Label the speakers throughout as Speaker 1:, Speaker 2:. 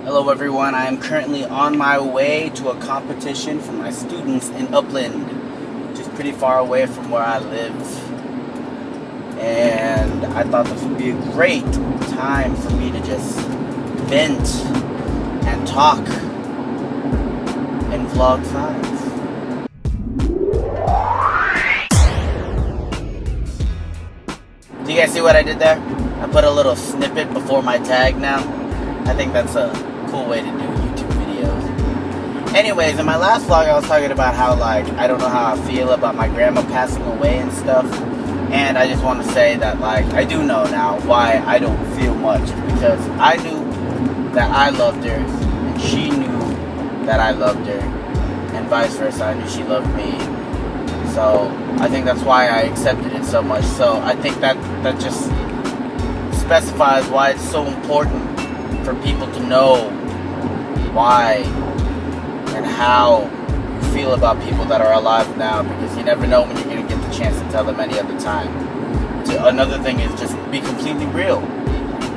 Speaker 1: Hello everyone, I am currently on my way to a competition for my students in Upland, which is pretty far away from where I live. And I thought this would be a great time for me to just vent and talk in vlog 5. Do you guys see what I did there? I put a little snippet before my tag now. I think that's a cool way to do YouTube videos. Anyways, in my last vlog I was talking about how I don't know how I feel about my grandma passing away and stuff. And I just want to say that I do know now why I don't feel much. Because I knew that I loved her and she knew that I loved her. And vice versa, I knew she loved me. So I think that's why I accepted it so much. So I think that just specifies why it's so important for people to know why and how you feel about people that are alive now, because you never know when you're going to get the chance to tell them any other time. Another thing is just be completely real.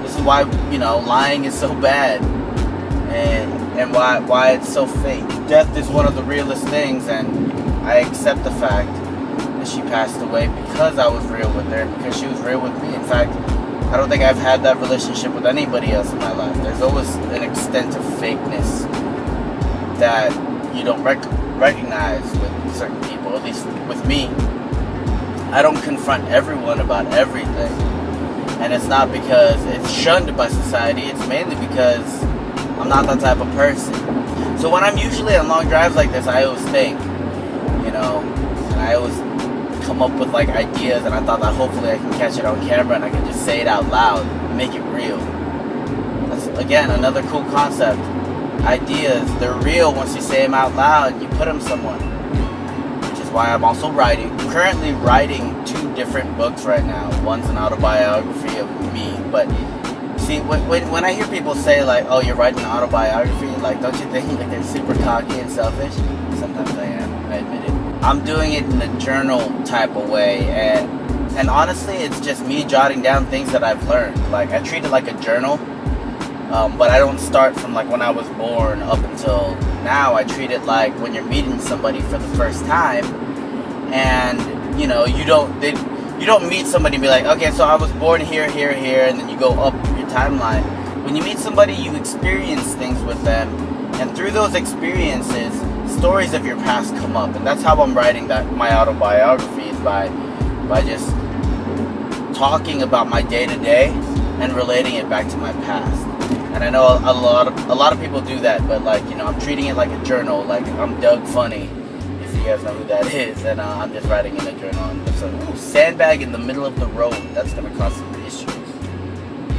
Speaker 1: This is why, lying is so bad and why it's so fake. Death is one of the realest things, and I accept the fact that she passed away because I was real with her, because she was real with me. In fact, I don't think I've had that relationship with anybody else in my life. There's always an extent of fakeness that you don't recognize with certain people, at least with me. I don't confront everyone about everything. And it's not because it's shunned by society, it's mainly because I'm not that type of person. So when I'm usually on long drives like this, I always think, and I always come up with ideas, and I thought that hopefully I can catch it on camera and I can just say it out loud, make it real. That's, again, another cool concept. Ideas, they're real once you say them out loud, you put them somewhere. Which is why I'm also writing. I'm currently writing 2 different books right now. One's an autobiography of me, but see, when I hear people say oh, you're writing an autobiography, don't you think they're super cocky and selfish? Sometimes I am, I admit it. I'm doing it in a journal type of way, and honestly, it's just me jotting down things that I've learned. I treat it like a journal, but I don't start from when I was born up until now. I treat it like when you're meeting somebody for the first time, and you don't meet somebody and be like, okay, so I was born here, here, here, and then you go up your timeline. When you meet somebody, you experience things with them, and through those experiences, stories of your past come up. And that's how I'm writing my autobiography, is by just talking about my day-to-day and relating it back to my past. And I know a lot of people do that, but I'm treating it like a journal. I'm Doug Funny, if you guys know who that is, and I'm just writing in a journal. And there's a sandbag in the middle of the road. That's gonna cause some issues.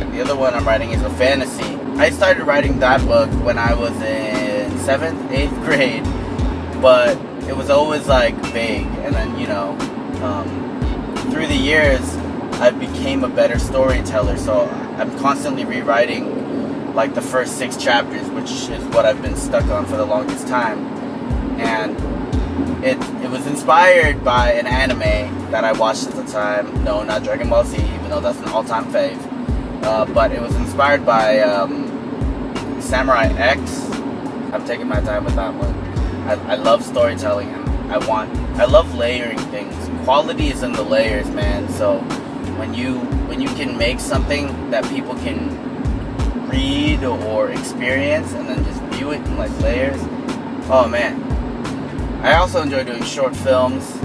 Speaker 1: And the other one I'm writing is a fantasy. I started writing that book when I was in 7th, 8th grade, but it was always vague. And then through the years I became a better storyteller, so I'm constantly rewriting the first 6 chapters, which is what I've been stuck on for the longest time. And it was inspired by an anime that I watched at the time. No, not Dragon Ball Z, even though that's an all-time fave. But it was inspired by Samurai X. I'm taking my time with that one. I love storytelling, and I love layering things. Quality is in the layers, man. So when you can make something that people can read or experience and then just view it in layers, oh man. I also enjoy doing short films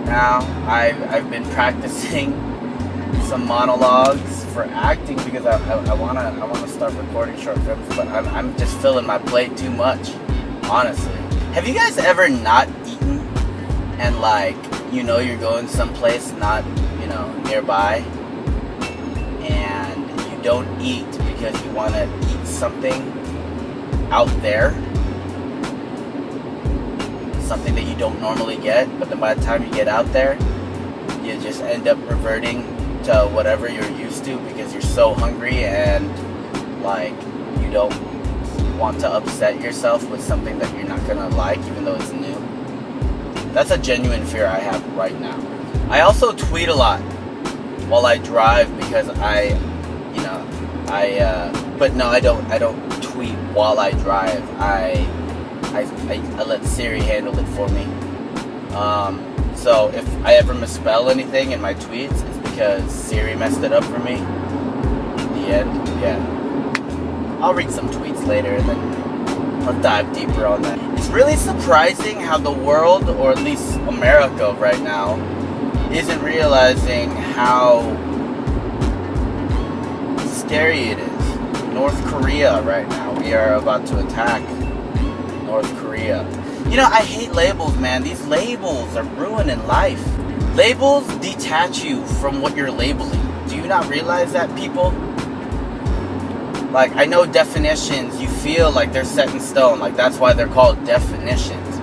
Speaker 1: now. I've been practicing some monologues for acting because I wanna start recording short films, but I'm just filling my plate too much, honestly. Have you guys ever not eaten and you're going someplace not nearby, and you don't eat because you want to eat something out there, something that you don't normally get, but then by the time you get out there, you just end up reverting to whatever you're used to because you're so hungry, and you don't want to upset yourself with something that you're not gonna like, even though it's new. That's a genuine fear I have right now. I also tweet a lot while I drive because but no, I don't tweet tweet while I drive. I let Siri handle it for me. So if I ever misspell anything in my tweets, it's because Siri messed it up for me. In the end, yeah. I'll read some tweets later and then I'll dive deeper on that. It's really surprising how the world, or at least America right now, isn't realizing how scary it is. North Korea right now. We are about to attack North Korea. You know, I hate labels, man. These labels are ruining life. Labels detach you from what you're labeling. Do you not realize that, people? Like, I know definitions, you feel like they're set in stone. Like, that's why they're called definitions.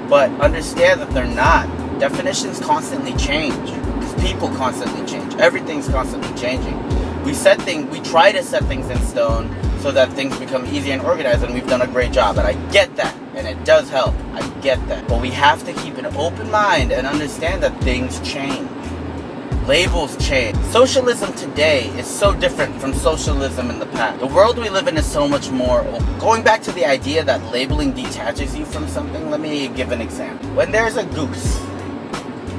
Speaker 1: But understand that they're not. Definitions constantly change. Because people constantly change. Everything's constantly changing. We try to set things in stone so that things become easy and organized, and we've done a great job. And I get that. And it does help. I get that. But we have to keep an open mind and understand that things change. Labels change. Socialism today is so different from socialism in the past. The world we live in is so much more open. Going back to the idea that labeling detaches you from something, let me give an example. When there's a goose,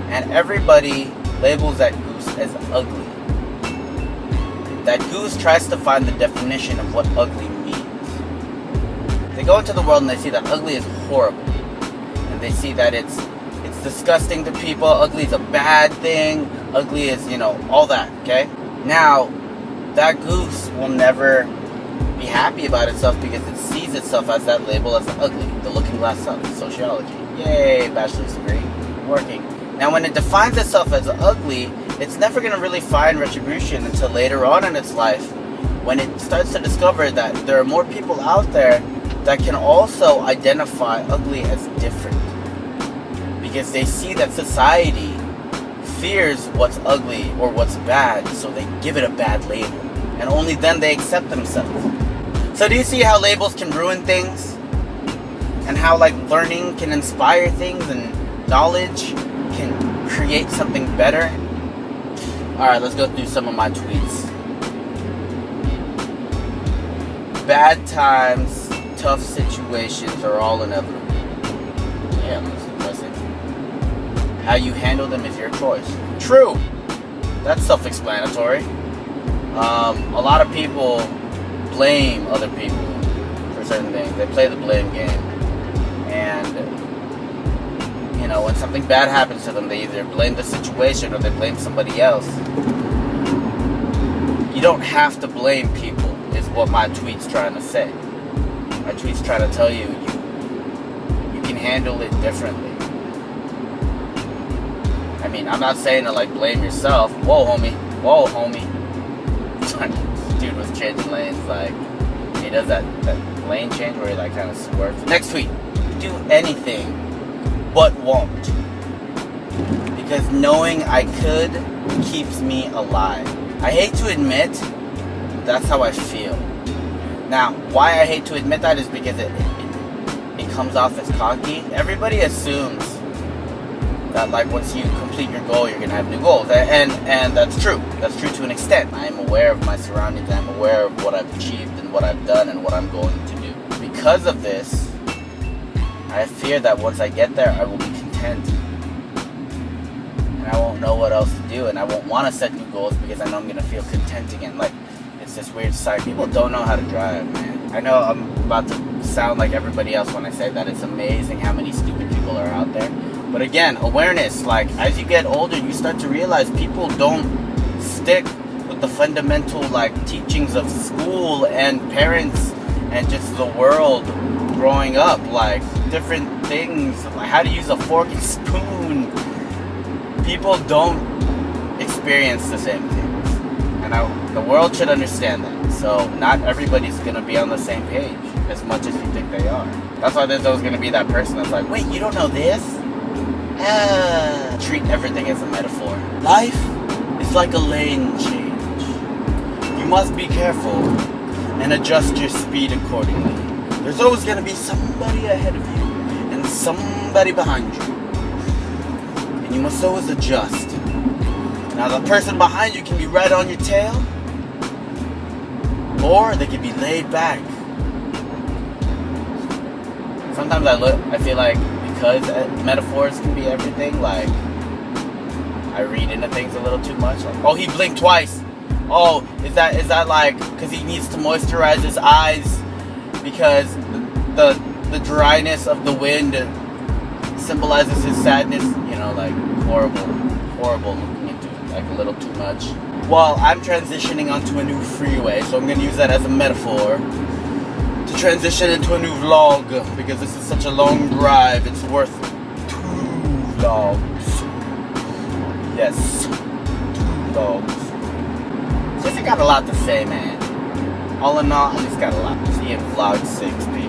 Speaker 1: and everybody labels that goose as ugly, that goose tries to find the definition of what ugly means. They go into the world and they see that ugly is horrible. And they see that it's disgusting to people. Ugly is a bad thing. Ugly is, all that, okay? Now, that goose will never be happy about itself because it sees itself as that label as ugly. The looking glass self, sociology. Yay, bachelor's degree. Working. Now, when it defines itself as ugly, it's never going to really find retribution until later on in its life, when it starts to discover that there are more people out there that can also identify ugly as different. Because they see that society fears what's ugly or what's bad, so they give it a bad label. And only then they accept themselves. So do you see how labels can ruin things? And how learning can inspire things and knowledge can create something better? Alright, let's go through some of my tweets. Bad times, tough situations are all inevitable. Yeah, listen. How you handle them is your choice. True. That's self-explanatory. A lot of people blame other people for certain things. They play the blame game. And, when something bad happens to them, they either blame the situation or they blame somebody else. You don't have to blame people, is what my tweet's trying to say. My tweet's trying to tell you, you can handle it differently. I mean, I'm not saying to blame yourself. Whoa, homie. Dude was changing lanes, he does that lane change where he kind of swerves. Next tweet. Do anything but won't. Because knowing I could keeps me alive. I hate to admit, that's how I feel. Now, why I hate to admit that is because it comes off as cocky. Everybody assumes that once you complete your goal, you're going to have new goals. And that's true. That's true to an extent. I am aware of my surroundings. I'm aware of what I've achieved and what I've done and what I'm going to do. Because of this, I fear that once I get there, I will be content. And I won't know what else to do. And I won't want to set new goals because I know I'm going to feel content again. It's this weird side. People don't know how to drive, man. I know I'm about to sound like everybody else when I say that. It's amazing how many stupid people are out there. But again, awareness, as you get older, you start to realize people don't stick with the fundamental, teachings of school and parents and just the world growing up. Different things, how to use a fork and spoon. People don't experience the same things. And the world should understand that. So not everybody's going to be on the same page as much as you think they are. That's why there's always going to be that person that's wait, you don't know this? Treat everything as a metaphor. Life is like a lane change. You must be careful and adjust your speed accordingly. There's always going to be somebody ahead of you and somebody behind you. And you must always adjust. Now the person behind you can be right on your tail, or they can be laid back sometimes I feel like because metaphors can be everything, like I read into things a little too much. Like, oh, he blinked twice. Oh, is that like because he needs to moisturize his eyes because the dryness of the wind symbolizes his sadness. You know, like horrible looking into it, like a little too much. Well, I'm transitioning onto a new freeway, so I'm gonna use that as a metaphor to transition into a new vlog because this is such a long drive. It's worth 2 vlogs. Yes, 2 vlogs. Since I got a lot to say, man. All in all, I just got a lot. See you in vlog 6, peace.